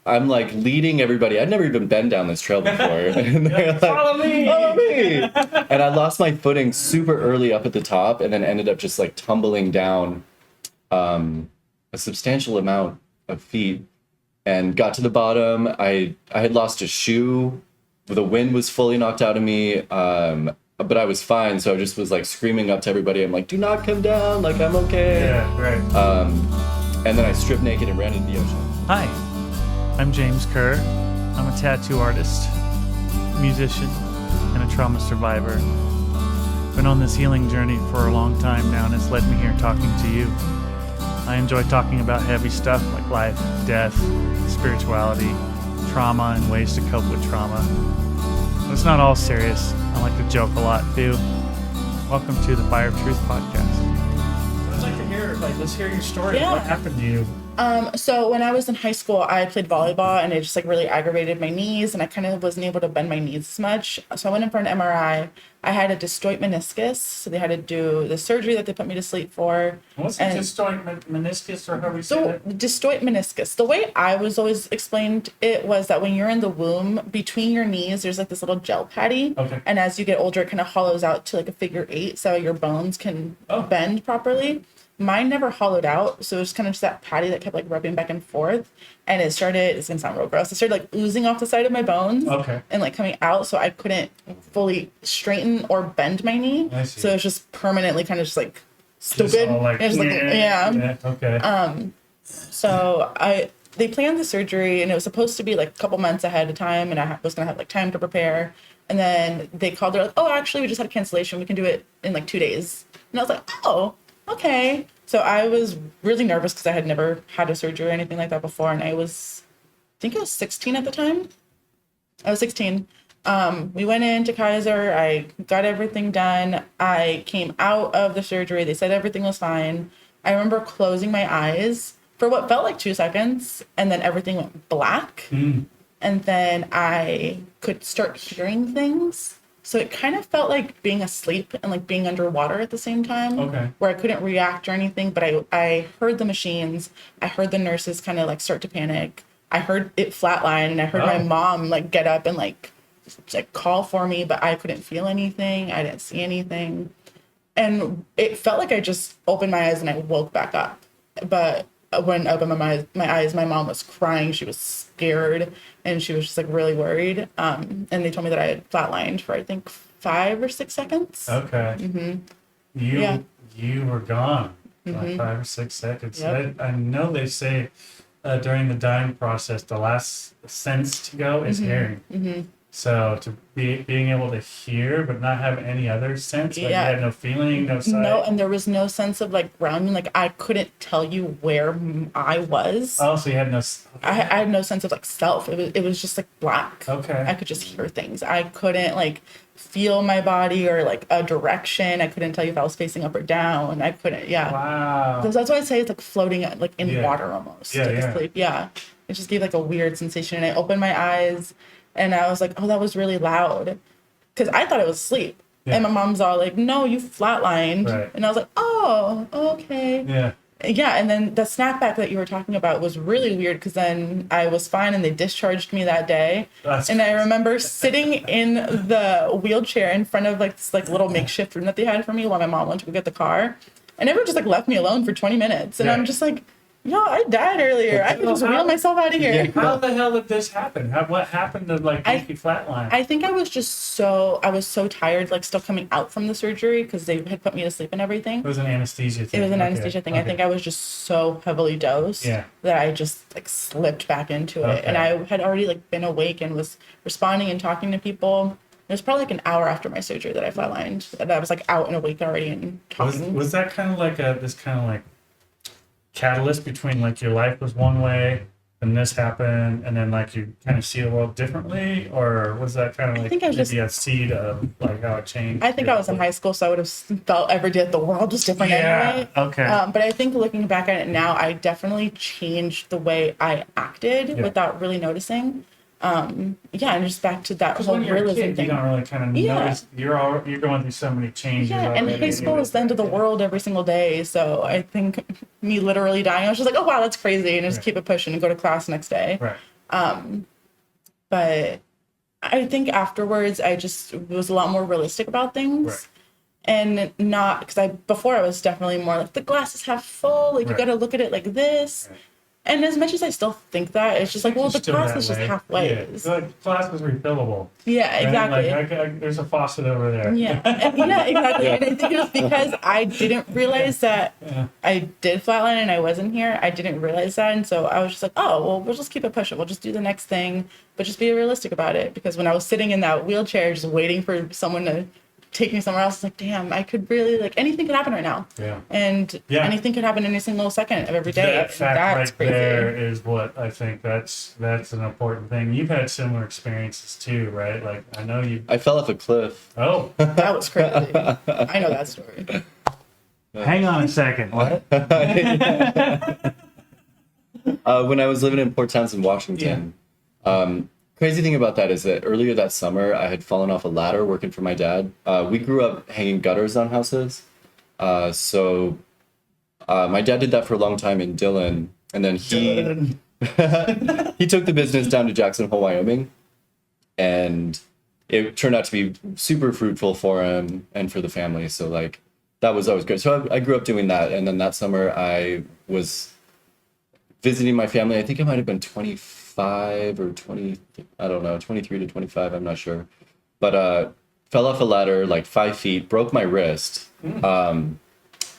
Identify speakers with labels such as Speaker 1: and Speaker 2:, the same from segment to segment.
Speaker 1: I'm like leading everybody. I'd never even been down this trail before. And they're like,
Speaker 2: Follow me!
Speaker 1: Follow me! And I lost my footing super early up at the top and then ended up just like tumbling down a substantial amount of feet and got to the bottom. I had lost a shoe. The wind was fully knocked out of me. But I was fine. So I just was like screaming up to everybody. I'm like, do not come down. Like, I'm okay.
Speaker 2: Yeah, right.
Speaker 1: And then I stripped naked and ran into the ocean.
Speaker 3: Hi, I'm James Kerr. I'm a tattoo artist, musician, and a trauma survivor. Been on this healing journey for a long time now, and it's led me here talking to you. I enjoy talking about heavy stuff like life, death, spirituality, trauma, and ways to cope with trauma. But it's not all serious. I like to joke a lot too. Welcome to the Fire of Truth podcast.
Speaker 2: I'd like to hear, let's hear your story.
Speaker 4: Yeah.
Speaker 2: What happened to you?
Speaker 4: So when I was in high school, I played volleyball and it just like really aggravated my knees and I kind of wasn't able to bend my knees as much. So I went in for an MRI. I had a dystoid meniscus, so they had to do the surgery that they put me to sleep for.
Speaker 2: What's a dystoid meniscus, or how we say
Speaker 4: So
Speaker 2: that?
Speaker 4: dystoid meniscus, the way I was always explained it was that when you're in the womb, between your knees, there's like this little gel patty.
Speaker 2: Okay.
Speaker 4: And as you get older, it kind of hollows out to like a figure 8, so your bones can bend properly. Mine never hollowed out, so it was kind of just that patty that kept like rubbing back and forth, and it's gonna sound real gross. It started like oozing off the side of my bones, and like coming out, so I couldn't fully straighten or bend my knee.
Speaker 2: I see.
Speaker 4: So it's just permanently kind of just like stupid.
Speaker 2: All like,
Speaker 4: It was
Speaker 2: yeah. Okay.
Speaker 4: So they planned the surgery, and it was supposed to be like a couple months ahead of time, and I was gonna have like time to prepare. And then they called. They're like, "Oh, actually, we just had a cancellation. We can do it in like 2 days." And I was like, "Oh, okay." So I was really nervous because I had never had a surgery or anything like that before, and I think I was 16 at the time. I was 16. We went into Kaiser. I got everything done. I came out of the surgery. They said everything was fine. I remember closing my eyes for what felt like 2 seconds, and then everything went black. And then I could start hearing things. So it kind of felt like being asleep and like being underwater at the same time.
Speaker 2: Okay.
Speaker 4: Where I couldn't react or anything, but I heard the machines. I heard the nurses kind of like start to panic. I heard it flatline, and I heard my mom like get up and like call for me, but I couldn't feel anything. I didn't see anything. And it felt like I just opened my eyes and I woke back up. But when I opened my eyes, my mom was crying. She was scared and she was just like really worried. And they told me that I had flatlined for I think 5 or 6 seconds.
Speaker 2: Okay. You were gone like 5 or 6 seconds.
Speaker 4: Yep.
Speaker 2: I know they say during the dying process, the last sense to go is hearing. So to being able to hear but not have any other sense, like you had no feeling, no sight.
Speaker 4: No, and there was no sense of like grounding. Like I couldn't tell you where I was.
Speaker 2: Oh, so you had no.
Speaker 4: I had no sense of like self. It was just like black.
Speaker 2: Okay.
Speaker 4: I could just hear things. I couldn't like feel my body or like a direction. I couldn't tell you if I was facing up or down. I couldn't. Yeah.
Speaker 2: Wow.
Speaker 4: So that's why I say it's like floating like in water almost. Sleep. Yeah. It just gave like a weird sensation, and I opened my eyes. And I was like, oh, that was really loud. Because I thought it was sleep. Yeah. And my mom's all like, no, you flatlined. Right. And I was like, oh, okay. Yeah. Yeah, and then the snapback that you were talking about was really weird because then I was fine and they discharged me that day. And I remember sitting in the wheelchair in front of like this like little makeshift room that they had for me while my mom went to go get the car. And everyone just like left me alone for 20 minutes. And I'm just like, yo, I died earlier. I could just wheel myself out of here.
Speaker 2: How the hell did this happen? What happened to like make you flatline?
Speaker 4: I think I was so tired, like still coming out from the surgery because they had put me to sleep and everything.
Speaker 2: It was an anesthesia thing.
Speaker 4: It was an anesthesia thing. Okay. I think I was just so heavily dosed that I just like slipped back into it. And I had already like been awake and was responding and talking to people. It was probably like an hour after my surgery that I flatlined. That I was like out and awake already and talking.
Speaker 2: Was that kind of like this kind of like catalyst between like your life was one way and this happened and then like you kind of see the world differently, or was that kind of like maybe a seed of like how it changed?
Speaker 4: I think I was in high school, so I would have felt every day that the world was different anyway.
Speaker 2: Okay.
Speaker 4: But I think looking back at it now, I definitely changed the way I acted without really noticing. And just back to that whole realism thing.
Speaker 2: You don't really kind of notice. You're going through so many changes.
Speaker 4: Yeah, and high school is the end of the world every single day. So I think me literally dying, I was just like, oh wow, that's crazy, and just keep it pushing and go to class next day.
Speaker 2: Right.
Speaker 4: But I think afterwards I just was a lot more realistic about things.
Speaker 2: Right.
Speaker 4: And not because before I was definitely more like the glass is half full, like you
Speaker 2: Right.
Speaker 4: got to look at it like this.
Speaker 2: Right.
Speaker 4: And as much as I still think that, it's just like, well, the
Speaker 2: Still
Speaker 4: glass
Speaker 2: that
Speaker 4: is just
Speaker 2: way.
Speaker 4: halfway.
Speaker 2: Yeah. Like, glass is refillable.
Speaker 4: Yeah,
Speaker 2: Right?
Speaker 4: exactly.
Speaker 2: Like, there's a faucet over there.
Speaker 4: Yeah, yeah, exactly.
Speaker 1: Yeah.
Speaker 4: And I think it was because I didn't realize that
Speaker 2: Yeah.
Speaker 4: I did flatline and I wasn't here. I didn't realize that, and so I was just like, oh, well, we'll just keep it pushing. We'll just do the next thing, but just be realistic about it. Because when I was sitting in that wheelchair, just waiting for someone to take me somewhere else, it's like, damn, I could really like anything could happen right now.
Speaker 2: Yeah.
Speaker 4: And
Speaker 2: Yeah.
Speaker 4: anything could happen any single second of every day.
Speaker 2: That
Speaker 4: And
Speaker 2: fact
Speaker 4: that's
Speaker 2: right
Speaker 4: crazy.
Speaker 2: there is what I think that's an important thing. You've had similar experiences too, right? Like I know you.
Speaker 1: I fell off a cliff.
Speaker 2: Oh,
Speaker 4: That was crazy. I know that story.
Speaker 3: Hang on a second. What?
Speaker 1: When I was living in Port Townsend, Washington. Crazy thing about that is that earlier that summer, I had fallen off a ladder working for my dad. We grew up hanging gutters on houses. So my dad did that for a long time in Dillon. And then he took the business down to Jackson Hole, Wyoming. And it turned out to be super fruitful for him and for the family. So like that was always good. So I grew up doing that. And then that summer I was visiting my family. I think I might have been 25 or 20, I don't know, 23 to 25, I'm not sure. But fell off a ladder like 5 feet, broke my wrist. So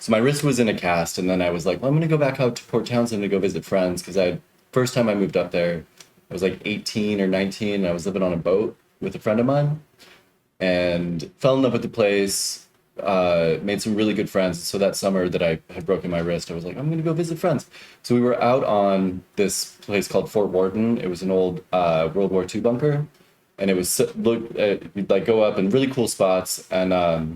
Speaker 1: my wrist was in a cast, and then I was like, well, I'm gonna go back out to Port Townsend to go visit friends, because first time I moved up there, I was like 18 or 19, and I was living on a boat with a friend of mine, and fell in love with the place. Made some really good friends. So that summer that I had broken my wrist, I was like, I'm gonna go visit friends. So we were out on this place called Fort Wharton. It was an old World War II bunker, and it was we'd like go up in really cool spots. And a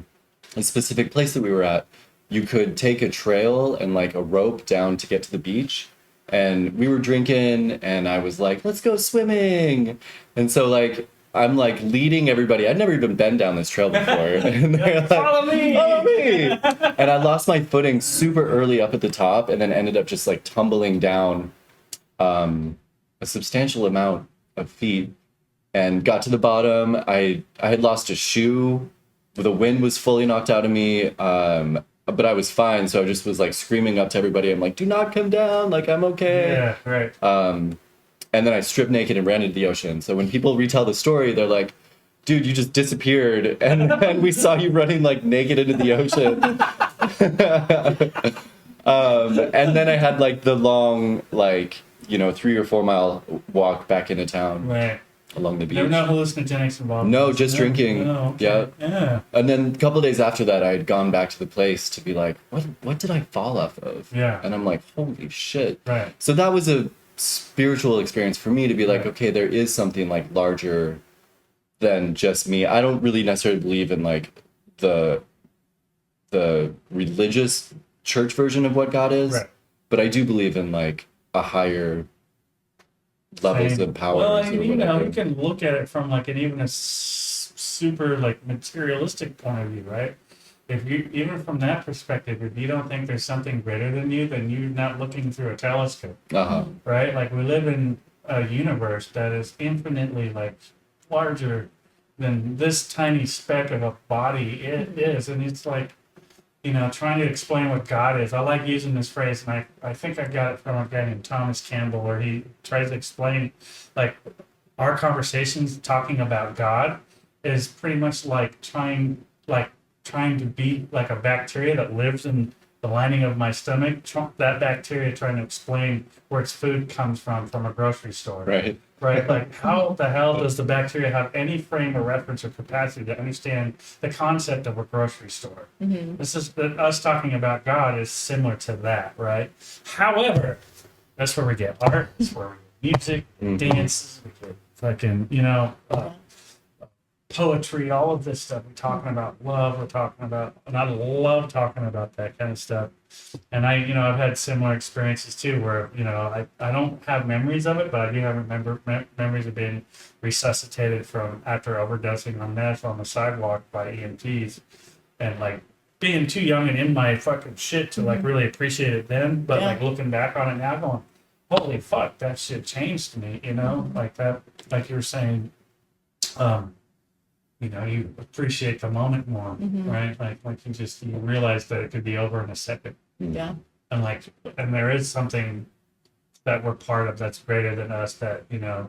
Speaker 1: specific place that we were at, you could take a trail and like a rope down to get to the beach. And we were drinking, and I was like, let's go swimming. And so like I'm like leading everybody. I'd never even been down this trail before. And they're like,
Speaker 2: follow me.
Speaker 1: Follow me. And I lost my footing super early up at the top, and then ended up just like tumbling down a substantial amount of feet, and got to the bottom. I had lost a shoe. The wind was fully knocked out of me. But I was fine. So I just was like screaming up to everybody. I'm like, do not come down. Like, I'm okay.
Speaker 2: Yeah, right.
Speaker 1: And then I stripped naked and ran into the ocean. So when people retell the story, they're like, dude, you just disappeared. And then we saw you running like naked into the ocean. And then I had like the long, like, 3 or 4 mile walk back into town
Speaker 2: Right.
Speaker 1: along the beach.
Speaker 2: There were no hallucinogenics involved.
Speaker 1: No, just drinking.
Speaker 2: No, okay. Yeah.
Speaker 1: And then a couple of days after that, I had gone back to the place to be like, what did I fall off of?
Speaker 2: Yeah.
Speaker 1: And I'm like, holy shit.
Speaker 2: Right.
Speaker 1: So that was a spiritual experience for me to be like,
Speaker 2: Right.
Speaker 1: okay, there is something like larger than just me. I don't really necessarily believe in like the religious church version of what God is,
Speaker 2: Right.
Speaker 1: but I do believe in like a higher levels of power.
Speaker 2: Well,
Speaker 1: or
Speaker 2: you
Speaker 1: whatever.
Speaker 2: you can look at it from like even a super like materialistic point of view, right? If you even from that perspective, if you don't think there's something greater than you, then you're not looking through a telescope,
Speaker 1: Uh-huh.
Speaker 2: right? Like we live in a universe that is infinitely like larger than this tiny speck of a body it is, and it's like trying to explain what God is. I like using this phrase, and I think I got it from a guy named Thomas Campbell, where he tries to explain like our conversations talking about God is pretty much like trying to be like a bacteria that lives in the lining of my stomach. That bacteria trying to explain where its food comes from a grocery store.
Speaker 1: Right.
Speaker 2: Right? Like, how the hell does the bacteria have any frame of reference or capacity to understand the concept of a grocery store?
Speaker 4: Mm-hmm.
Speaker 2: This is us talking about God is similar to that, right? However, that's where we get art, that's where we get music, dance, we get fucking, poetry, all of this stuff. We're talking about love. We're talking about, and I love talking about that kind of stuff. And I've had similar experiences too, where I don't have memories of it, but I do have memories of being resuscitated from after overdosing on meth on the sidewalk by EMTs, and like being too young and in my fucking shit to like really appreciate it then, but
Speaker 4: Yeah.
Speaker 2: like looking back on it now, going, holy fuck, that shit changed me, you know, like that, like you were saying, you know, you appreciate the moment more, right? Like you realize that it could be over in a second.
Speaker 4: Yeah.
Speaker 2: And there is something that we're part of that's greater than us that, you know,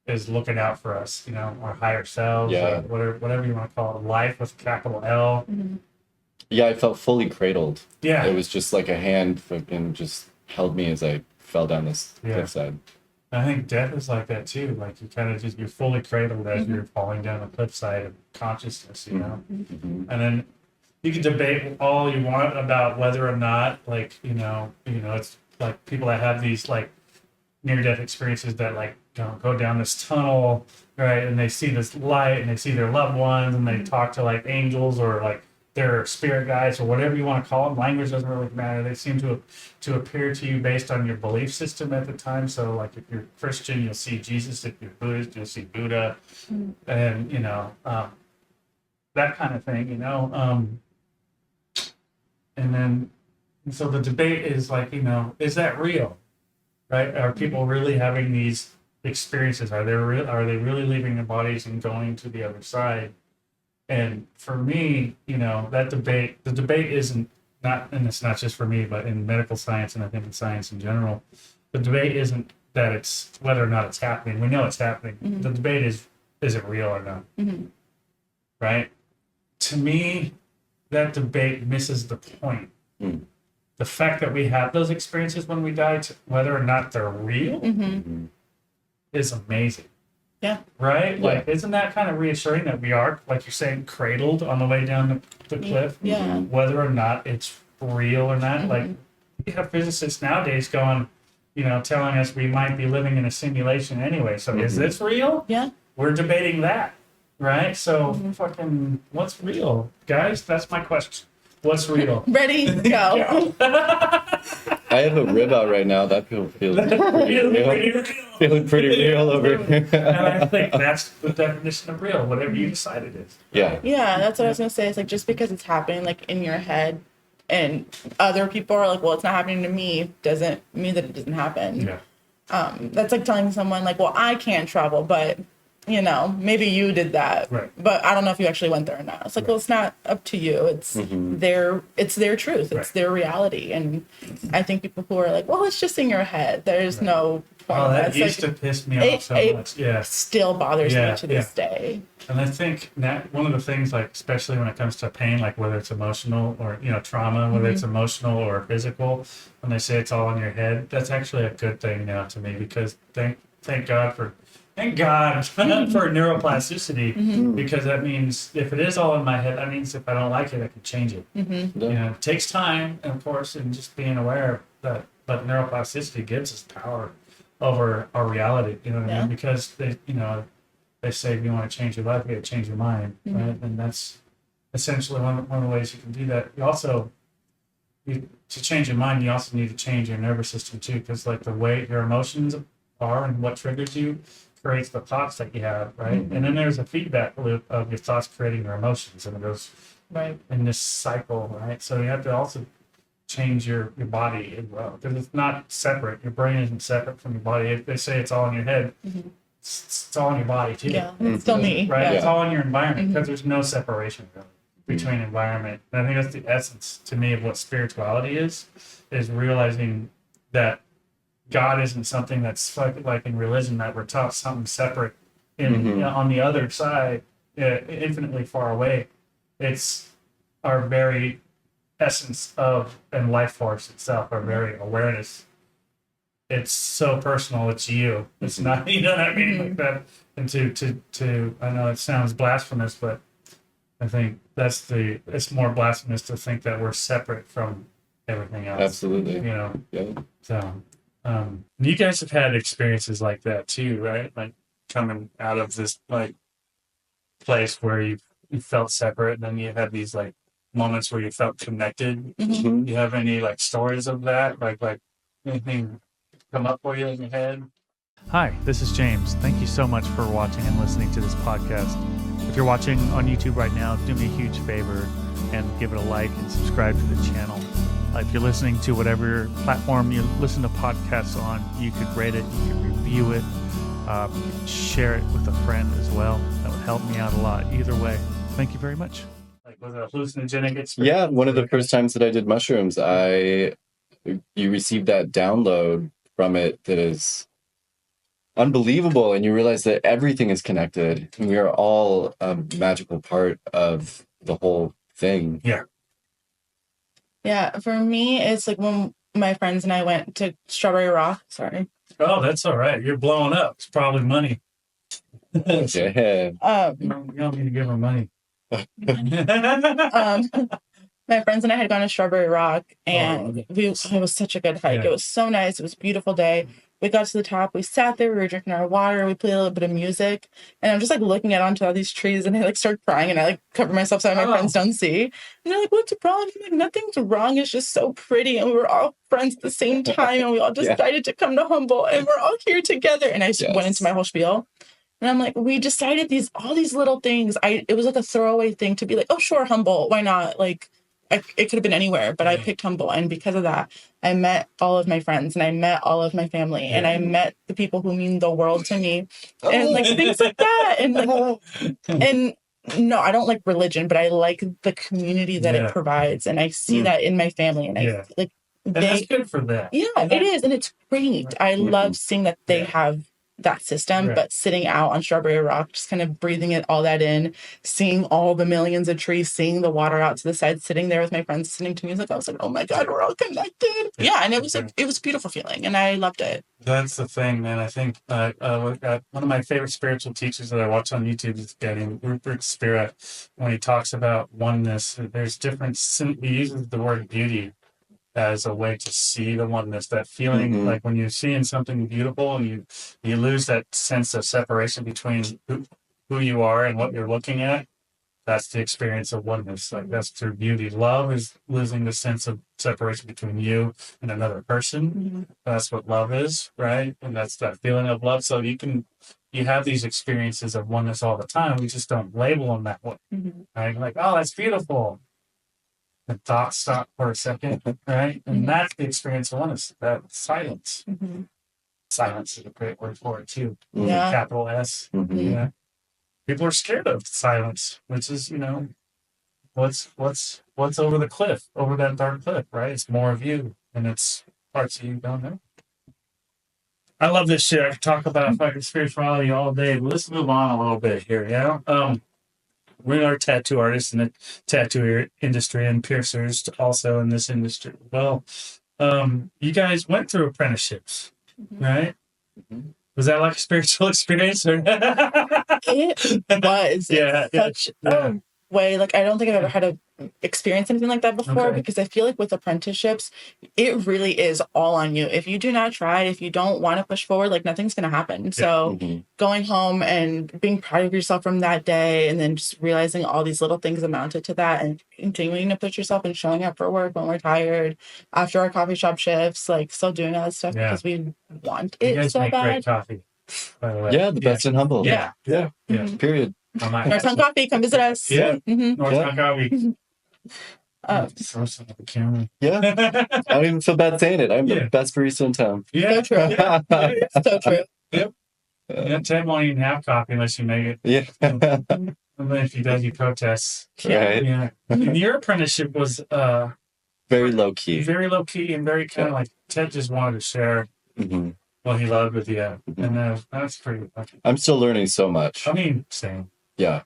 Speaker 2: is looking out for us, you know, our higher selves,
Speaker 1: Yeah.
Speaker 2: or whatever you want to call it, life with a capital L.
Speaker 1: Yeah, I felt fully cradled.
Speaker 2: Yeah.
Speaker 1: It was just like a hand fucking just held me as I fell down this
Speaker 2: Yeah.
Speaker 1: cliffside.
Speaker 2: I think death is like that too. Like you kind of you're fully cradled as you're falling down the cliffside of consciousness, you know? And then you can debate all you want about whether or not, like, you know, it's like people that have these like near-death experiences that like go down this tunnel, right? And they see this light and they see their loved ones and they talk to like angels or like their spirit guides or whatever you want to call them. Language doesn't really matter. They seem to appear to you based on your belief system at the time. So like if you're Christian, you'll see Jesus. If you're Buddhist, you'll see Buddha, and you know that kind of thing. You know, and so the debate is like, you know, is that real? Right? Are people really having these experiences? Are they really leaving their bodies and going to the other side? And for me, you know, the debate isn't not, and it's not just for me, but in medical science and I think in science in general, the debate isn't that it's whether or not it's happening. We know it's happening. The debate is it real or not? Right? To me, that debate misses the point. The fact that we have those experiences when we die, whether or not they're real, is amazing.
Speaker 4: Yeah.
Speaker 2: Right?
Speaker 1: Yeah.
Speaker 2: Like, isn't that kind of reassuring that we are, like you're saying, cradled on the way down the cliff?
Speaker 4: Yeah.
Speaker 2: Whether or not it's real or not. Like, you have physicists nowadays going, you know, telling us we might be living in a simulation anyway. So is this real?
Speaker 4: Yeah.
Speaker 2: We're debating that. Right? So, fucking, what's real? Guys, that's my question. What's real?
Speaker 4: Ready? Go.
Speaker 1: I have a rib out right now. That feels feeling pretty real over here.
Speaker 2: And I think that's the definition of real, whatever you decide it is.
Speaker 1: Yeah.
Speaker 4: Yeah, that's what I was gonna say. It's like just because it's happening like in your head, and other people are like, "Well, it's not happening to me," doesn't mean that it doesn't happen.
Speaker 2: Yeah.
Speaker 4: That's like telling someone like, "Well, I can't travel, but you know, maybe you did that,
Speaker 2: Right.
Speaker 4: but I don't know if you actually went there or not." It's like, well, it's not up to you. It's their truth. It's
Speaker 2: Right.
Speaker 4: their reality. And I think people who are like, "Well, it's just in your head. There's no point."
Speaker 2: Oh, that
Speaker 4: It's
Speaker 2: used
Speaker 4: like,
Speaker 2: to piss me off so
Speaker 4: it
Speaker 2: much. Yeah.
Speaker 4: still bothers
Speaker 2: Yeah,
Speaker 4: me to this day.
Speaker 2: And I think that one of the things, like, especially when it comes to pain, like whether it's emotional or, you know, trauma, whether it's emotional or physical, when they say it's all in your head, that's actually a good thing now to me, because thank God for neuroplasticity, because that means if it is all in my head, that means if I don't like it, I can change it. You know, it takes time, and of course, and just being aware of that. But neuroplasticity gives us power over our reality. You know what I mean? Because they say if you want to change your life, you got to change your mind, right? And that's essentially one of the ways you can do that. You also, to change your mind, you also need to change your nervous system too, because like the way your emotions are and what triggers you creates the thoughts that you have, right? And then there's a feedback loop of your thoughts creating your emotions, and it goes in this cycle, right? So you have to also change your body as well, because it's not separate. Your brain isn't separate from your body. If they say it's all in your head, it's all in your body too.
Speaker 4: Yeah, it's still me.
Speaker 2: Right?
Speaker 4: Yeah.
Speaker 2: It's all in your environment, because there's no separation really between environment. And I think that's the essence to me of what spirituality is realizing that God isn't something that's like in religion that we're taught something separate on the other side, infinitely far away. It's our very essence of and life force itself, our very awareness. It's so personal. It's you. It's not, you know what I mean? Like that. And to I know it sounds blasphemous, but I think it's more blasphemous to think that we're separate from everything else.
Speaker 1: Absolutely.
Speaker 2: You know.
Speaker 1: Yeah.
Speaker 2: So, you guys have had experiences like that too, right? Like coming out of this like place where you felt separate, and then you had these like moments where you felt connected. You have any like stories of that? Like anything come up for you in your head?
Speaker 3: Hi, this is James. Thank you so much for watching and listening to this podcast. If you're watching on YouTube right now, do me a huge favor and give it a like and subscribe to the channel. If you're listening to whatever platform you listen to podcasts on, you could rate it, you could review it, you could share it with a friend as well. That would help me out a lot. Either way, thank you very much.
Speaker 2: Like, was it a hallucinogenic experience?
Speaker 1: Yeah, one of the first times that I did mushrooms, you received that download from it that is unbelievable, and you realize that everything is connected, and we are all a magical part of the whole thing.
Speaker 2: Yeah.
Speaker 4: Yeah, for me, it's like when my friends and I went to Strawberry Rock. Sorry.
Speaker 2: Oh, that's all right. You're blowing up. It's probably money.
Speaker 1: Yeah.
Speaker 2: You don't need to give her money.
Speaker 4: My friends and I had gone to Strawberry Rock, and it was such a good hike.
Speaker 2: Yeah.
Speaker 4: It was so nice. It was a beautiful day. We got to the top. We sat there. We were drinking our water. We played a little bit of music, and I'm just like looking out onto all these trees, and I like start crying, and I like cover myself so my friends don't see. And they're like, "What's wrong?" I'm like, "Nothing's wrong. It's just so pretty, and we were all friends at the same time, and we all decided to come to Humboldt, and we're all here together." And I went into my whole spiel. And I'm like, we decided all these little things. It was like a throwaway thing to be like, oh, sure, Humboldt. Why not? Like, it could have been anywhere, but I picked Humboldt. And because of that, I met all of my friends, and I met all of my family, and I met the people who mean the world to me, and like things like that. And like, and no, I don't like religion, but I like the community that it provides, and I see that in my family, and I like.
Speaker 2: And that's good for that.
Speaker 4: Yeah, it is, and it's great. I love seeing that they have that system, but sitting out on Strawberry Rock, just kind of breathing all that in, seeing all the millions of trees, seeing the water out to the side, sitting there with my friends listening to music. I was like, oh my God, we're all connected. Yeah, and it was a beautiful feeling, and I loved it.
Speaker 2: That's the thing, man. I think one of my favorite spiritual teachers that I watch on YouTube is Rupert Spirit. When he talks about oneness, there's different. He uses the word beauty as a way to see the oneness, that feeling like when you're seeing something beautiful and you lose that sense of separation between who you are and what you're looking at. That's the experience of oneness. Like, that's through beauty. Love is losing the sense of separation between you and another person. That's what love is, right? And that's that feeling of love. So you have these experiences of oneness all the time. We just don't label them that way. Right? Like, oh, that's beautiful. The thoughts stop for a second, right? And that's the experience of oneness, that silence. Silence is a great word for it too.
Speaker 4: Yeah.
Speaker 2: Capital S. Yeah. People are scared of silence, which is, what's over the cliff, over that dark cliff, right? It's more of you, and it's parts of you don't know. I love this shit. I could talk about fucking spirituality all day, but let's move on a little bit here, We are tattoo artists in the tattoo industry, and piercers also in this industry. Well, you guys went through apprenticeships, right? Was that like a spiritual experience? Or?
Speaker 4: It was such a way. Like, I don't think I've ever had to experience anything like that before, because I feel like with apprenticeships, it really is all on you. If you do not try, if you don't want to push forward, like, nothing's going to happen. So going home and being proud of yourself from that day, and then just realizing all these little things amounted to that, and continuing to push yourself and showing up for work when we're tired, after our coffee shop shifts, like, still doing all that stuff because we want it
Speaker 2: you guys
Speaker 4: so
Speaker 2: make
Speaker 4: bad.
Speaker 2: great coffee, by the way.
Speaker 1: Yeah, the best in Humboldt.
Speaker 2: Yeah.
Speaker 1: Period.
Speaker 4: NorCal Coffee, come visit us.
Speaker 2: NorCal Coffee. Throw some at the camera.
Speaker 1: Yeah. I don't even feel bad saying it. I'm the best barista in town.
Speaker 4: So true. So true.
Speaker 2: Yeah, Ted won't even have coffee unless you make it.
Speaker 1: Yeah.
Speaker 2: And then if he does, he protests.
Speaker 1: Right.
Speaker 2: Yeah. And your apprenticeship was
Speaker 1: Very low key.
Speaker 2: very low key and very kind of like Ted just wanted to share what he loved with you. And that's pretty fucking.
Speaker 1: I'm still learning so much.
Speaker 2: I mean, same.
Speaker 1: Yeah.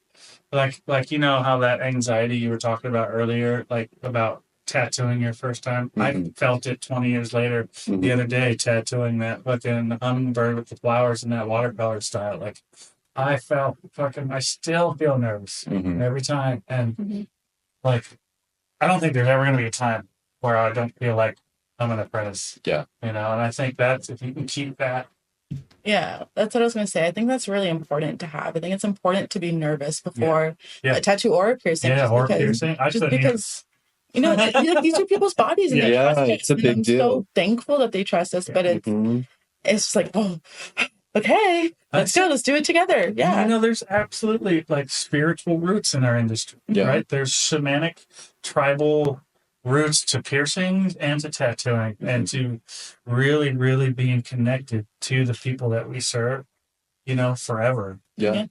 Speaker 2: Like how that anxiety you were talking about earlier, like about tattooing your first time. I felt it 20 years later the other day, tattooing that fucking hummingbird with the flowers in that watercolor style. Like, I still feel nervous every time. And like, I don't think there's ever going to be a time where I don't feel like I'm an apprentice.
Speaker 1: Yeah.
Speaker 2: And I think that's, if you can keep that.
Speaker 4: Yeah, that's what I was going to say. I think that's really important to have. I think it's important to be nervous before a tattoo or a piercing.
Speaker 2: Yeah, or piercing.
Speaker 4: Just because, these are people's bodies, and they trust us.
Speaker 1: It's a big
Speaker 4: I'm
Speaker 1: deal.
Speaker 4: So thankful that they trust us, but it's just like, oh, okay, let's go. Let's do it together. Yeah.
Speaker 2: There's absolutely like spiritual roots in our industry, right? There's shamanic, tribal roots to piercings and to tattooing, and to really, really being connected to the people that we serve, forever.
Speaker 1: Yeah.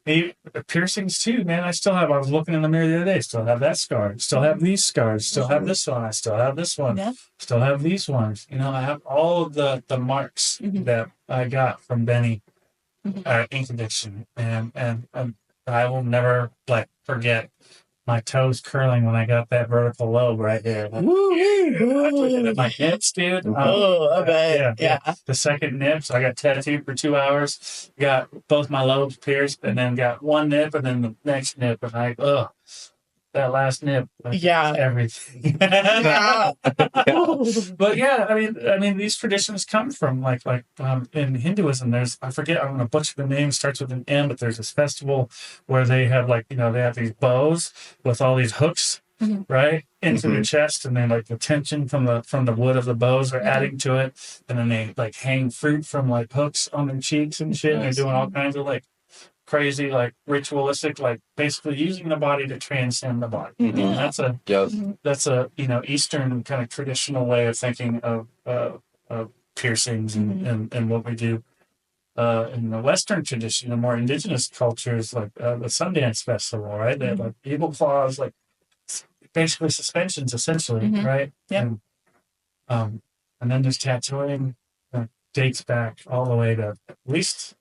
Speaker 2: Piercings too, man. I was looking in the mirror the other day, still have that scar, still have these scars, still have this one, I still have this one, still have these ones. I have all of the marks that I got from Benny ink addiction, and I will never forget my toes curling when I got that vertical lobe right there. My hips, dude.
Speaker 4: I bet. Yeah.
Speaker 2: The second nips, I got tattooed for 2 hours. Got both my lobes pierced, and then got one nip, and then the next nip, and that last nip, everything. But yeah, I mean, these traditions come from in Hinduism. There's, I forget, I'm gonna butcher the name. Starts with an M, but there's this festival where they have they have these bows with all these hooks, right, into the chest, and then the tension from the wood of the bows are adding to it, and then they hang fruit from hooks on their cheeks and shit. And they're doing all kinds of crazy, ritualistic, basically using the body to transcend the body. That's a Eastern kind of traditional way of thinking of piercings and what we do. In the Western tradition, the more indigenous cultures, the Sundance Festival, right? They have eagle claws, basically suspensions, essentially, right?
Speaker 4: Yeah.
Speaker 2: And then there's tattooing that dates back all the way to at least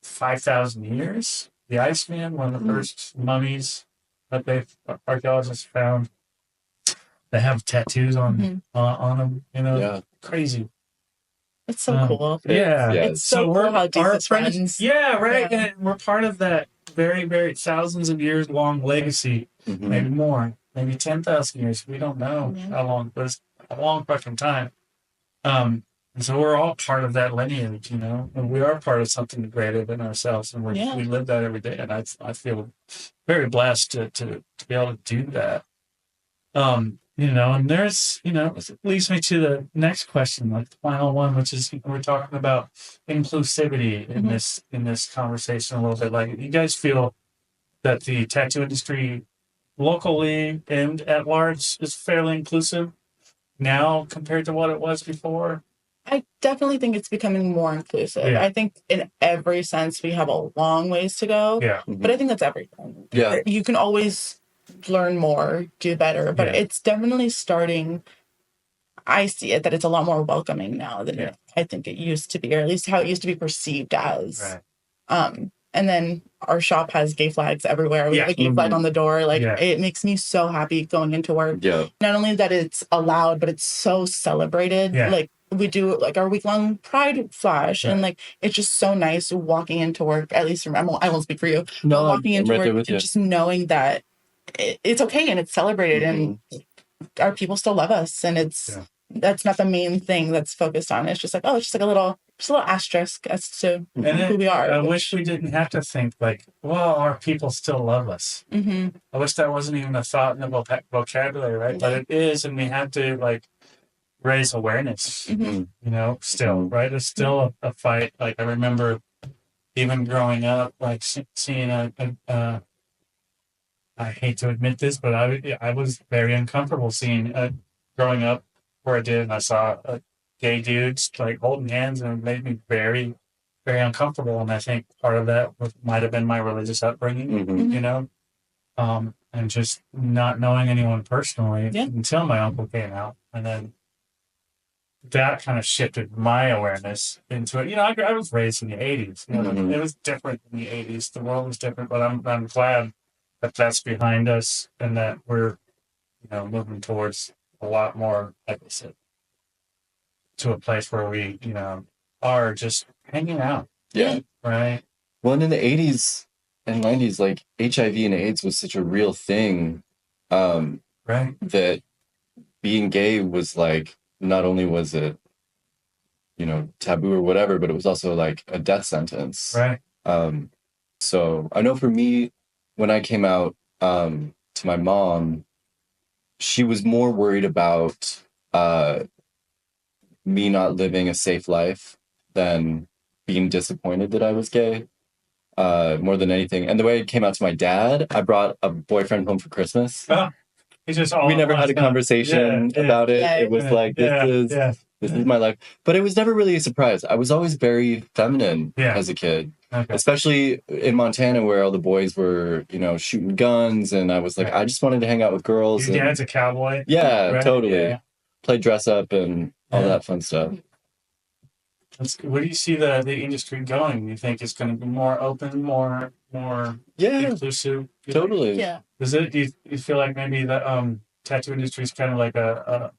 Speaker 2: 5,000 years. The Iceman, one of the first mummies that archaeologists found, they have tattoos on them. Crazy.
Speaker 4: It's so cool.
Speaker 2: Yeah.
Speaker 4: It's so cool how deep this runs.
Speaker 2: Yeah, right. Yeah. And we're part of that very, very thousands of years long legacy, maybe more, maybe 10,000 years. We don't know how long, but it's a long fucking time. And so we're all part of that lineage, and we are part of something greater than ourselves, and we live that every day. And I feel very blessed to be able to do that. And there's, it leads me to the next question, the final one, which is we're talking about inclusivity in this conversation a little bit. You guys feel that the tattoo industry locally and at large is fairly inclusive now compared to what it was before?
Speaker 4: I definitely think it's becoming more inclusive.
Speaker 2: Yeah.
Speaker 4: I think in every sense we have a long ways to go.
Speaker 2: Yeah.
Speaker 4: But I think that's everything.
Speaker 1: Yeah.
Speaker 4: You can always learn more, do better, but it's definitely starting. I see it that it's a lot more welcoming now than I think it used to be, or at least how it used to be perceived as.
Speaker 2: Right.
Speaker 4: And then our shop has gay flags everywhere. We have a gay flag on the door. It makes me so happy going into work. Yeah. Not only that it's allowed, but it's so celebrated.
Speaker 2: Yeah.
Speaker 4: We do our week-long pride flash, and it's just so nice walking into work. At least I won't speak for you.
Speaker 1: No,
Speaker 4: walking into
Speaker 1: right
Speaker 4: work and just knowing that it's okay and it's celebrated, and our people still love us, and that's not the main thing that's focused on. It's just it's just a little asterisk as to who we are.
Speaker 2: I wish we didn't have to think our people still love us. I wish that wasn't even a thought in the vocabulary, right? But it is, and we have to raise awareness, still, right? It's still a fight. I remember even growing up, seeing I hate to admit this, but I was very uncomfortable seeing growing up where I did, and I saw gay dudes holding hands, and it made me very, very uncomfortable. And I think part of that might have been my religious upbringing, and just not knowing anyone personally until my uncle came out, and then that kind of shifted my awareness into it. I was raised in the 80s. It was different in the 80s. The world was different, but I'm glad that that's behind us, and that we're, moving towards a lot more, like I said, to a place where we, are just hanging out.
Speaker 1: Yeah.
Speaker 2: Right.
Speaker 1: Well, and in the 80s and 90s, HIV and AIDS was such a real thing.
Speaker 2: Right.
Speaker 1: That being gay was not only was it, taboo or whatever, but it was also a death sentence.
Speaker 2: Right.
Speaker 1: So I know for me, when I came out to my mom, she was more worried about me not living a safe life than being disappointed that I was gay, more than anything. And the way it came out to my dad, I brought a boyfriend home for Christmas.
Speaker 2: He's just all
Speaker 1: we never had a conversation about it. It was like, this is my life. But it was never really a surprise. I was always very feminine as a kid, especially in Montana where all the boys were, shooting guns. And I was like, I just wanted to hang out with girls.
Speaker 2: Your dad's a cowboy.
Speaker 1: Yeah,
Speaker 2: right?
Speaker 1: totally.
Speaker 2: Yeah.
Speaker 1: Play dress up and all that fun stuff.
Speaker 2: Where do you see the industry going? You think it's going to be more open, more inclusive?
Speaker 1: Totally.
Speaker 4: Yeah.
Speaker 2: Is it? Do you feel like maybe the tattoo industry is kind of like a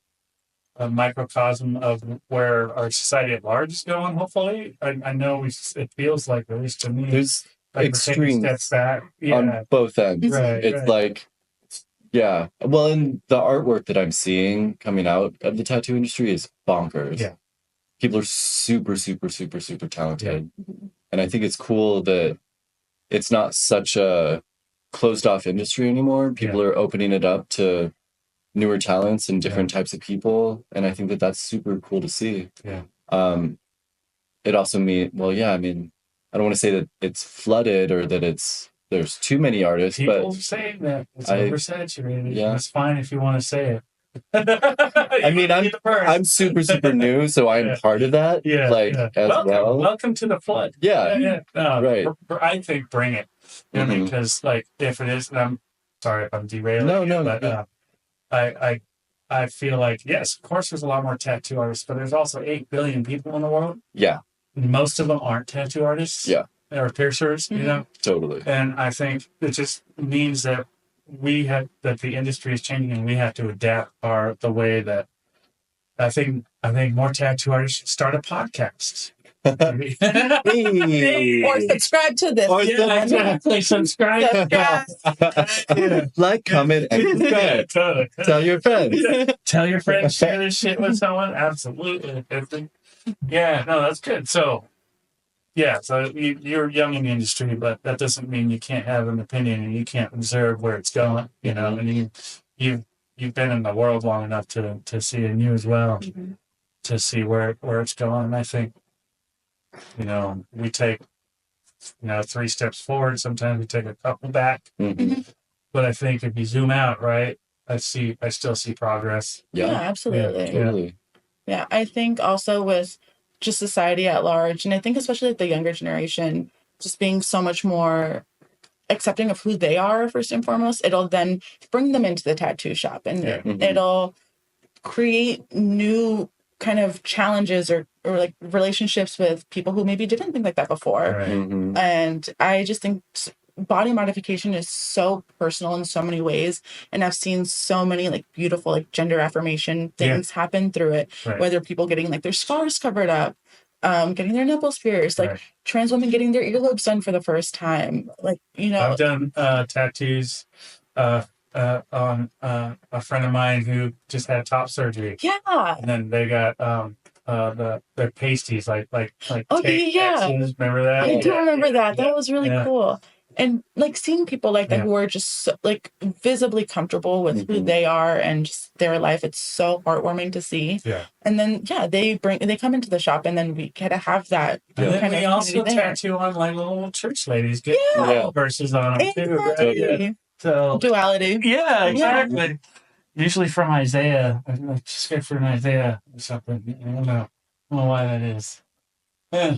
Speaker 2: microcosm of where our society at large is going? Hopefully, I know it feels like, at least to me,
Speaker 1: there's
Speaker 2: like
Speaker 1: extremes
Speaker 2: steps back
Speaker 1: on both ends.
Speaker 2: Right,
Speaker 1: it's like, yeah. Well, and the artwork that I'm seeing coming out of the tattoo industry is bonkers.
Speaker 2: Yeah.
Speaker 1: People are super, super, super, super talented. And I think it's cool that it's not such a closed off industry anymore. People are opening it up to newer talents and different types of people. And I think that that's super cool to see.
Speaker 2: Yeah.
Speaker 1: It also means, I don't want to say that it's flooded or that there's too many artists,
Speaker 2: People
Speaker 1: but
Speaker 2: say that it's oversaturated.
Speaker 1: Yeah.
Speaker 2: It's fine if you want to say it.
Speaker 1: I'm super, super new, so I'm part of that.
Speaker 2: Welcome to the flood.
Speaker 1: Right.
Speaker 2: I think bring it. You know what I mean? Because if it is, and I'm sorry if I'm derailing. But I feel like, yes, of course, there's a lot more tattoo artists, but there's also 8 billion people in the world.
Speaker 1: Yeah.
Speaker 2: Most of them aren't tattoo artists.
Speaker 1: Yeah.
Speaker 2: Or piercers.
Speaker 1: Totally.
Speaker 2: And I think it just means that the industry is changing and we have to adapt the way that I think more tattoo artists should start a podcast.
Speaker 4: Or subscribe to this.
Speaker 2: Subscribe.
Speaker 1: Like, comment, and subscribe.
Speaker 2: Totally.
Speaker 1: Tell your friends.
Speaker 2: Tell your friends, share this shit with someone. Absolutely. Yeah, no, that's good. So you're young in the industry, but that doesn't mean you can't have an opinion and you can't observe where it's going, and you've been in the world long enough to see, and you as well, to see where it's going. And I think, we take, 3 steps forward. Sometimes we take a couple back, but I think if you zoom out, right, I still see progress.
Speaker 4: Yeah, absolutely.
Speaker 1: Totally.
Speaker 4: Yeah, I think also with just society at large, and I think especially like the younger generation, just being so much more accepting of who they are first and foremost, it'll then bring them into the tattoo shop, and it'll create new kind of challenges or like relationships with people who maybe didn't think like that before.
Speaker 2: Right.
Speaker 4: And I just think body modification is so personal in so many ways, and I've seen so many like beautiful like gender affirmation things happen through it, whether people getting like their scars covered up, getting their nipples pierced, like trans women getting their earlobes done for the first time, like I've
Speaker 2: done tattoos on a friend of mine who just had top surgery, and then they got their pasties like X's. Remember that?
Speaker 4: I do remember that. That was really cool. And like seeing people like that who are just so, like visibly comfortable with who they are and just their life, it's so heartwarming to see.
Speaker 2: Yeah.
Speaker 4: And then they come into the shop, and then we get to have that.
Speaker 2: And then we also tattoo on like little church ladies get verses on them too. Right? So
Speaker 4: duality.
Speaker 2: Yeah, exactly. Usually from Isaiah, just get from Isaiah or something. I don't know why that is. Yeah.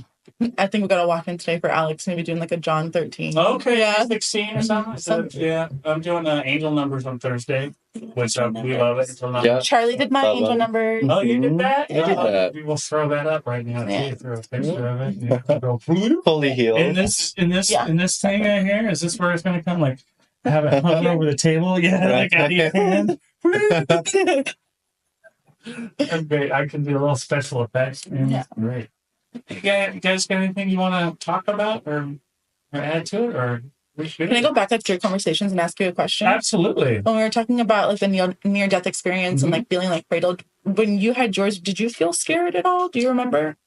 Speaker 4: I think we gotta walk in today for Alex, maybe doing like a John 13.
Speaker 2: Okay, 16 or something. Yeah, I'm doing angel numbers on Thursday, which we love it.
Speaker 1: Yeah.
Speaker 4: Charlie did my angel number.
Speaker 2: Oh, you did that?
Speaker 1: I did that.
Speaker 2: We will throw that up right now.
Speaker 4: Yeah.
Speaker 2: Throw a picture of it. Yeah.
Speaker 1: Holy heel.
Speaker 2: In this thing right here, is this where it's gonna come? Like have it hung over the table? Yeah, like out of your hand. That's great. I can do a little special effects. Man. Yeah. Great. You guys got anything you want to talk about or add to it, or
Speaker 4: can I go back like to your conversations and ask you a question?
Speaker 2: Absolutely.
Speaker 4: When we were talking about like the near-death experience and like feeling like cradled, when you had yours, did you feel scared at all? Do you remember?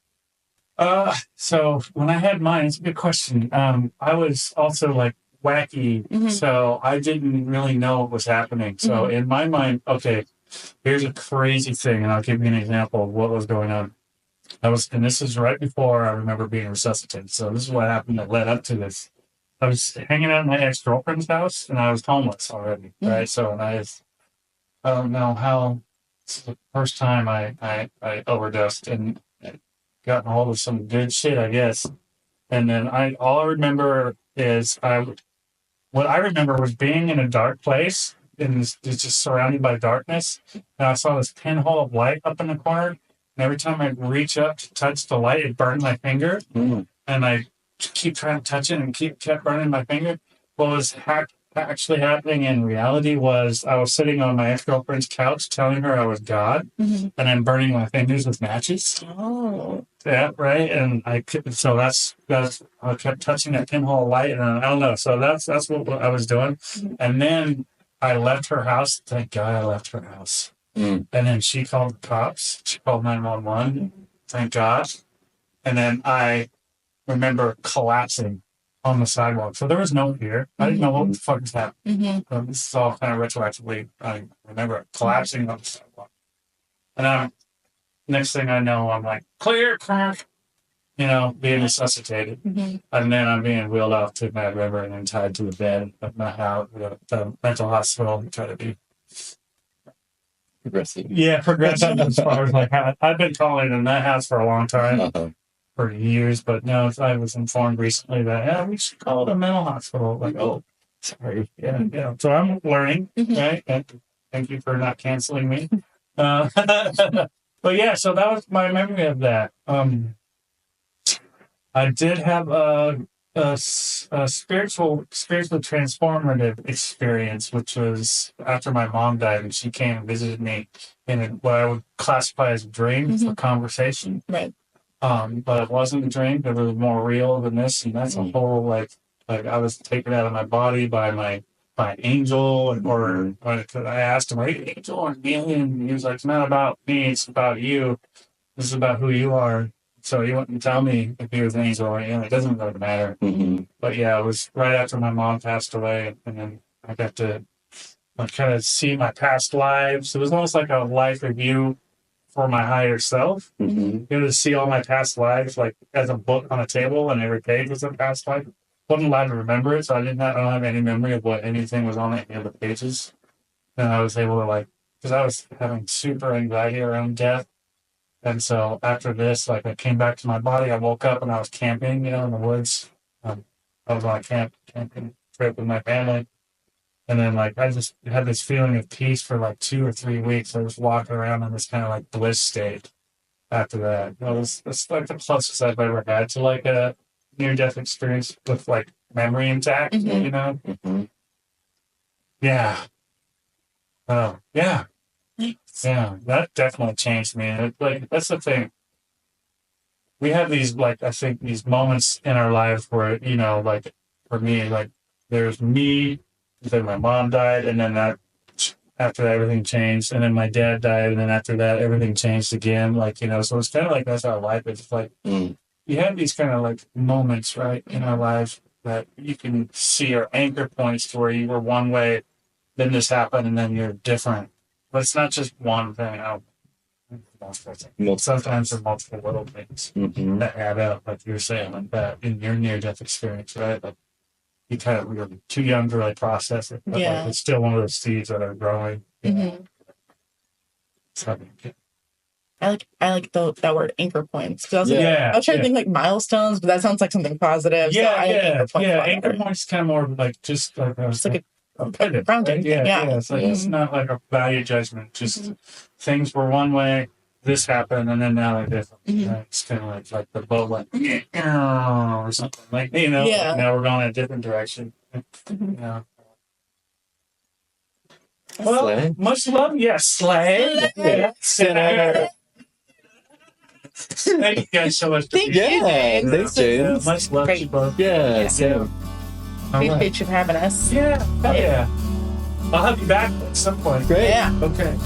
Speaker 2: So when I had mine, it's a good question. I was also like wacky, so I didn't really know what was happening. So in my mind, okay, here's a crazy thing, and I'll give you an example of what was going on. And this is right before I remember being resuscitated. So this is what happened that led up to this. I was hanging out at my ex-girlfriend's house, and I was homeless already, right? So, and I was I don't know how. It's the first time I overdosed and got a hold of some good shit, I guess. And then all I remember is what I remember was being in a dark place and it's just surrounded by darkness. And I saw this pinhole of light up in the corner. And every time I reach up to touch the light, it burned my finger.
Speaker 1: Mm.
Speaker 2: And I keep trying to touch it and kept burning my finger. What was actually happening in reality was I was sitting on my ex-girlfriend's couch telling her I was God, and I'm burning my fingers with matches.
Speaker 4: Oh.
Speaker 2: Yeah, right. And I kept touching that pinhole of light, and I don't know. So that's what I was doing. And then I left her house. Thank God I left her house.
Speaker 1: Mm.
Speaker 2: And then she called the cops. She called 911. Thank God. And then I remember collapsing on the sidewalk. So there was no fear. I didn't know what the fuck was happening. So this is all kind of retroactively. I remember collapsing on the sidewalk. And next thing I know, I'm like, clear, crack, being resuscitated. And then I'm being wheeled off to Mad River and then tied to the bed of my house, the mental hospital, to try to be
Speaker 1: Progressive.
Speaker 2: Yeah, progressive as far as like I've been calling in that house for a long time, for years, but no, I was informed recently that we should call it a mental hospital. Like, oh, sorry, yeah. So I'm learning, right? And thank you for not canceling me. But yeah, so that was my memory of that. I did have a spiritual transformative experience, which was after my mom died and she came and visited me in what I would classify as a dream for conversation.
Speaker 4: Right.
Speaker 2: But it wasn't a dream. It was more real than this, and that's a whole like I was taken out of my body by an angel, or I asked him, "Are you an angel or an alien?" And he was like, "It's not about me. It's about you. This is about who you are." So he wouldn't tell me if he was an angel or an alien. It doesn't really matter. But yeah, it was right after my mom passed away, and then I got to kind of see my past lives. It was almost like a life review for my higher self. To see all my past lives like as a book on a table, and every page was a past life. Wasn't allowed to remember it, so I don't have any memory of what anything was on any of the pages. And I was able to because I was having super anxiety around death. And so after this, I came back to my body. I woke up and I was camping, in the woods. I was on a camping trip with my family. And then I just had this feeling of peace for 2 or 3 weeks. I was walking around in this kind of bliss state after that. It's the closest I've ever had to a near-death experience with memory intact, Yeah. Oh, yeah. Yeah, that definitely changed me. That's the thing. We have these, I think, these moments in our lives where, for me, there's me, then my mom died, and then after that, everything changed, and then my dad died, and then after that, everything changed again. So it's kind of that's our life. It's you have these kind of moments, right, in our lives that you can see are anchor points to where you were one way, then this happened, and then you're different. But it's not just one thing. Sometimes there are multiple little things that add up, like you were saying, like that in your near-death experience, right? You're too young to really process it. But it's still one of those seeds that are growing. So,
Speaker 4: I like that word anchor points. Because I was trying to think milestones, but that sounds like something positive.
Speaker 2: Anchor points kind of more just like a
Speaker 4: grounding.
Speaker 2: It's not like a value judgment. Just things were one way, this happened, and then now they're different. It's kind of like the boat went or something. Now we're going in a different direction. Well,
Speaker 1: Slay.
Speaker 2: much love. Yes, slay. Sinner. Thank you guys so much.
Speaker 4: Thank you, James.
Speaker 1: Thanks, James.
Speaker 2: Much love to you both.
Speaker 1: Yeah, Sam.
Speaker 4: Appreciate you for having us.
Speaker 2: Yeah. I'll have you back at some point.
Speaker 1: Great.
Speaker 4: Yeah.
Speaker 2: Okay.